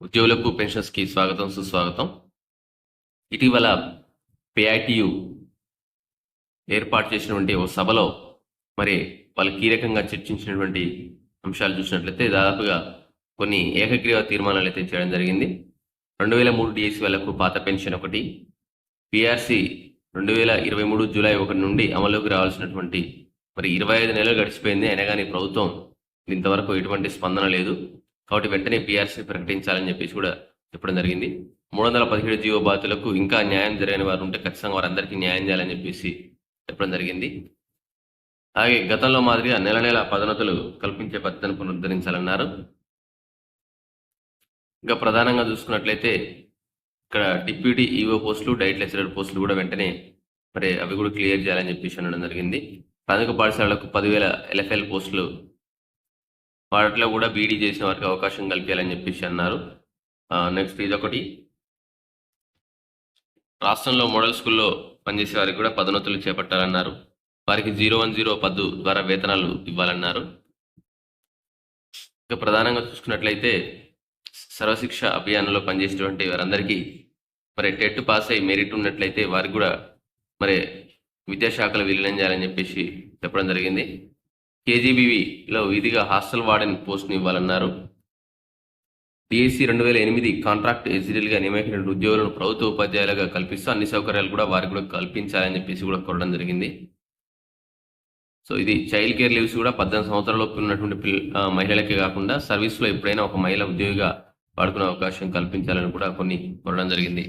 ఉద్యోగులకు పెన్షన్స్కి స్వాగతం సుస్వాగతం. ఇటీవల పిఐటియు ఏర్పాటు చేసినటువంటి ఓ సభలో మరి వాళ్ళు కీలకంగా చర్చించినటువంటి అంశాలు చూసినట్లయితే దాదాపుగా కొన్ని ఏకగ్రీవ తీర్మానాలు అయితే చేయడం జరిగింది. 2003 డిఎస్సి వాళ్ళకు పాత పెన్షన్ ఒకటి, పిఆర్సి 2023 జూలై 1 నుండి అమలులోకి రావాల్సినటువంటి మరి 25 నెలలు గడిచిపోయింది. అయినా కానీ ప్రభుత్వం ఇంతవరకు ఎటువంటి స్పందన లేదు. కాబట్టి వెంటనే పిఆర్సీ ప్రకటించాలని చెప్పేసి కూడా చెప్పడం జరిగింది. 317 జీవో బాధితులకు ఇంకా న్యాయం జరగని వారు ఉంటే ఖచ్చితంగా వారందరికీ న్యాయం చేయాలని చెప్పేసి చెప్పడం జరిగింది. అలాగే గతంలో మాదిరిగా నెల నెల పదోన్నతులు కల్పించే పద్ధతిని పునరుద్ధరించాలన్నారు. ఇంకా ప్రధానంగా చూసుకున్నట్లయితే ఇక్కడ డిప్యూటీ ఈఓ పోస్టులు, డైట్ లెక్చరర్ పోస్టులు కూడా వెంటనే మరి అవి కూడా క్లియర్ చేయాలని చెప్పేసి అనడం జరిగింది. ప్రాథమిక పాఠశాలలకు 10,000 ఎల్ఎఫ్ఎల్ పోస్టులు, వాటిలో కూడా బీడీ చేసిన వారికి అవకాశం కల్పించాలని చెప్పేసి అన్నారు. నెక్స్ట్ ఇదొకటి, రాష్ట్రంలో మోడల్ స్కూల్లో పనిచేసే వారికి కూడా పదోన్నతులు చేపట్టాలన్నారు. వారికి 010 పద్దు ద్వారా వేతనాలు ఇవ్వాలన్నారు. ఇంకా ప్రధానంగా చూసుకున్నట్లయితే సర్వశిక్ష అభియాన్లో పనిచేసేటువంటి వారందరికీ మరి టెట్ పాస్ అయ్యి మెరిట్ ఉన్నట్లయితే వారికి కూడా మరి విద్యాశాఖలో విలీనం చేయాలని చెప్పేసి చెప్పడం జరిగింది. కేజీబీవీలో విధిగా హాస్టల్ వార్డెన్ పోస్ట్ని ఇవ్వాలన్నారు. డిఎస్సి 2008 కాంట్రాక్ట్ ఎగ్జిక్యూటివ్గా నియమించిన ఉద్యోగులను ప్రభుత్వ ఉపాధ్యాయులుగా కల్పిస్తూ అన్ని సౌకర్యాలు కూడా వారికి కూడా కల్పించాలని చెప్పేసి కూడా కోరడం జరిగింది. సో ఇది చైల్డ్ కేర్ లీవ్స్ కూడా 18 సంవత్సరాలలోపు ఉన్నటువంటి మహిళలకే కాకుండా సర్వీస్లో ఎప్పుడైనా ఒక మహిళ ఉద్యోగిగా వాడుకునే అవకాశం కల్పించాలని కూడా కొన్ని కోరడం జరిగింది.